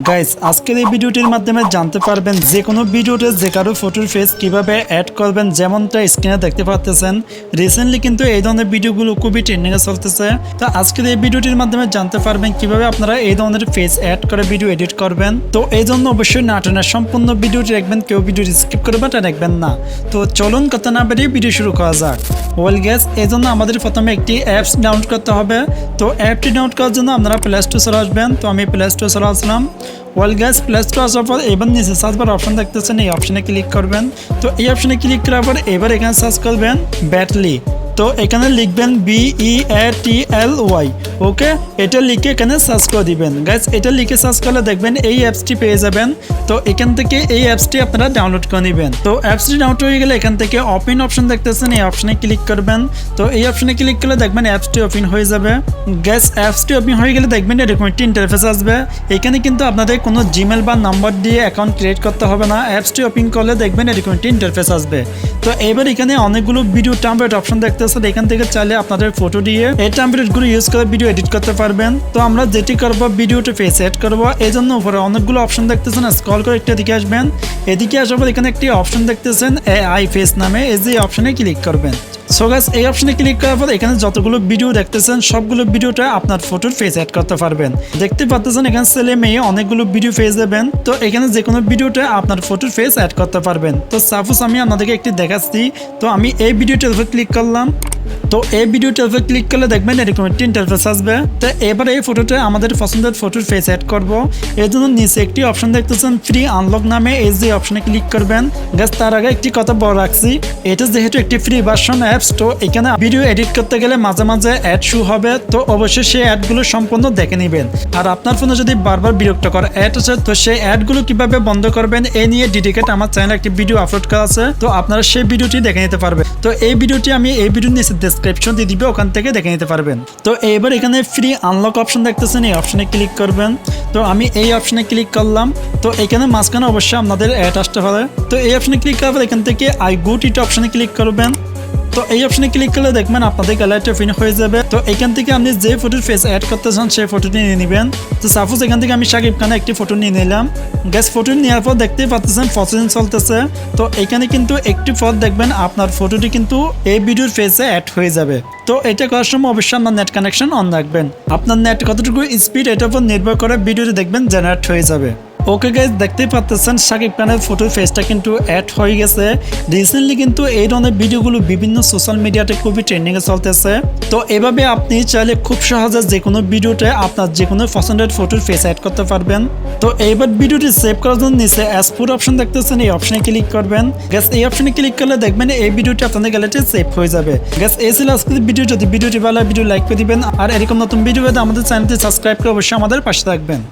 Guys আজকের এই ভিডিওটির মাধ্যমে জানতে পারবেন যে কোনো ভিডিওতে যে কারো ফটোর ফেস কিভাবে অ্যাড করবেন, যেমনটা স্ক্রিনে দেখতে পাচ্ছেন। রিসেন্টলি কিন্তু এই ধরনের ভিডিওগুলো খুবই ট্রেন্ডিংয়ে চলতেছে। তো আজকের এই ভিডিওটির মাধ্যমে জানতে পারবেন কিভাবে আপনারা এই ধরনের ফেস অ্যাড করে ভিডিও এডিট করবেন। তো এই জন্য অবশ্যই নাটনের সম্পূর্ণ ভিডিওটি দেখবেন, কেউ ভিডিও স্কিপ করবেন তা দেখবেন না। তো চলুন কথা না বেরিয়ে ভিডিও শুরু করা যাক। ওয়েল গ্যাস, এই জন্য আমাদের প্রথমে একটি অ্যাপস ডাউনলোড করতে হবে। তো অ্যাপটি ডাউনলোড করার জন্য আপনারা প্লে স্টোর চলে আসবেন। তো আমি প্লে স্টোর চলে আসলাম। ওয়েল গ্যাস, প্লে স্টোর আসার পর এবার নিচে সার্চ বার অপশন দেখতেছেন, এই অপশনে ক্লিক করবেন। তো এই অপশনে ক্লিক করার পর এবার এখানে সার্চ করবেন ব্যাটলি। তো এখানে লিখবেন BEATLY। ওকে, এটা লিখে এখানে সার্চ করে দিবেন। গাইস, এটা লিখে সার্চ করলে দেখবেন এই অ্যাপসটি পেয়ে যাবেন। তো এখান থেকে এই অ্যাপসটি আপনারা ডাউনলোড করে নেবেন। তো অ্যাপসটি ডাউনলোড হয়ে গেলে এখান থেকে ওপেন অপশন দেখতেছেন, এই অপশনে ক্লিক করবেন। তো এই অপশনে ক্লিক করলে দেখবেন অ্যাপসটি ওপেন হয়ে যাবে। গাইস, অ্যাপসটি ওপেন হয়ে গেলে দেখবেন এরকম একটি ইন্টারফেস আসবে। এখানে কিন্তু আপনাদের কোনো জিমেল বা নাম্বার দিয়ে অ্যাকাউন্ট ক্রিয়েট করতে হবে না। অ্যাপসটি ওপেন করলে দেখবেন এরকম একটি ইন্টারফেস আসবে। তো এবার এখানে অনেকগুলো ভিডিও টেমপ্লেট অপশন দেখতেছেন। এখান থেকে চাইলে আপনাদের ফটো দিয়ে এই টেমপ্লেটগুলো ইউজ করে ভিডিও এডিট করতে পারবেন। তো আমরা যেটি করবো ভিডিওতে ফেস অ্যাড করবো, এই জন্য উপরে অনেকগুলো অপশন দেখতেছেন। স্ক্রল করে একটা দিকে আসবেন। এদিকে আসার পর এখানে একটি অপশন দেখতেছেন AI ফেস নামে, এই যে অপশনে ক্লিক করবেন। সো গাইস, এই অপশনে ক্লিক করার পর এখানে যতগুলো ভিডিও দেখতেছেন সবগুলো ভিডিওটা আপনার ফটোর ফেস অ্যাড করতে পারবেন। দেখতে পাচ্ছেন এখানে ছেলে মেয়ে অনেকগুলো ভিডিও ফেস দেবেন। তো এখানে যে কোনো ভিডিওটা আপনার ফটোর ফেস অ্যাড করতে পারবেন। তো সাপোজ আমি আপনাদেরকে একটি দেখাচ্ছি। তো আমি এই ভিডিওটার উপর ক্লিক করলাম। তো এই ভিডিওটার উপর ক্লিক করলে দেখবেন এরকম একটি ইন্টারফেস আসবে। তো এবার এই ফটোটা আমাদের পছন্দের ফটোর ফেস অ্যাড করব। এর জন্য নিচে একটি অপশন দেখতেছেন ফ্রি আনলক নামে, এই যে অপশনে ক্লিক করবেন। গাইস, তার আগে একটি কথা বড় রাখছি, এটা যেহেতু একটি ফ্রি ভার্সন অ্যাপস, তো এখানে ভিডিও এডিট করতে গেলে মাঝে মাঝে অ্যাড শো হবে। তো অবশ্যই সেই অ্যাডগুলো সম্পূর্ণ দেখে নেবেন। আর আপনার ফোনে যদি বারবার বিরক্তকর অ্যাড আছে, তো সেই অ্যাডগুলো কিভাবে বন্ধ করবেন এই নিয়ে ডেডিকেট আমার চ্যানেলে একটি ভিডিও আপলোড করা আছে। তো আপনারা সেই ভিডিওটি দেখে নিতে পারবেন। তো এই ভিডিওটি আমি এই ভিডিওর নিচে ডেসক্রিপশন দিয়ে দিবে, ওখান থেকে দেখে নিতে পারবেন। তো এবার এখানে ফ্রি আনলক অপশন দেখতেছেন, এই অপশনে ক্লিক করবেন। তো আমি এই অপশনে ক্লিক করলাম। তো এখানে মাঝখানে অবশ্যই আপনাদের অ্যাড আসতে পারে। তো এই অপশনে ক্লিক করার পর এখান থেকে আই গুড ইট অপশনে ক্লিক করবেন। তো এই অপশনে ক্লিক করলে দেখবেন আপনাদের গ্যালারিটা ওপেন হয়ে যাবে। তো এখান থেকে আপনি যে ফটোর ফেস অ্যাড করতে চান সেই ফটোটি নিয়ে নেবেন। তো সাপোজ এখান থেকে আমি শাকিব খানের একটি ফটো নিয়ে নিলাম। গ্যাস, ফটো নেওয়ার পর দেখতেই পাচ্ছেন প্রসেসিং চলতেছে। তো এখানে কিন্তু একটি পর দেখবেন আপনার ফটোটি কিন্তু এই ভিডিওর ফেসে অ্যাড হয়ে যাবে। তো এটা করার সময় অবশ্যই আপনার নেট কানেকশন অন রাখবেন। আপনার নেট কতটুকু স্পিড এটার উপর নির্ভর করে ভিডিওটি দেখবেন জেনারেট হয়ে যাবে। ওকে গাইস, দেখতেই পাচ্ছেন শাকিব খানের ফটোর ফেসটা কিন্তু অ্যাড হয়ে গেছে। রিসেন্টলি কিন্তু এই ধরনের ভিডিওগুলো বিভিন্ন সোশ্যাল মিডিয়াতে খুবই ট্রেন্ডিংয়ে চলতেছে। তো এভাবে আপনি চাইলে খুব সহজে যে কোনো ভিডিওতে আপনার যে কোনো পছন্দের ফটোর ফেস অ্যাড করতে পারবেন। তো এইবার ভিডিওটি সেভ করার জন্য নিচে এক্সপোর্ট অপশন দেখতেছেন, এই অপশনে ক্লিক করবেন। গ্যাস, এই অপশনে ক্লিক করলে দেখবেন এই ভিডিওটি আপনাদের গ্যালারিতে সেভ হয়ে যাবে। গ্যাস, এই ছিল আজকের ভিডিও। যদি ভিডিওটি ভালো লাগে ভিডিও লাইক করে দিবেন। আর এরকম নতুন ভিডিও পেতে আমাদের চ্যানেলটি সাবস্ক্রাইব করে অবশ্যই আমাদের পাশে থাকবেন।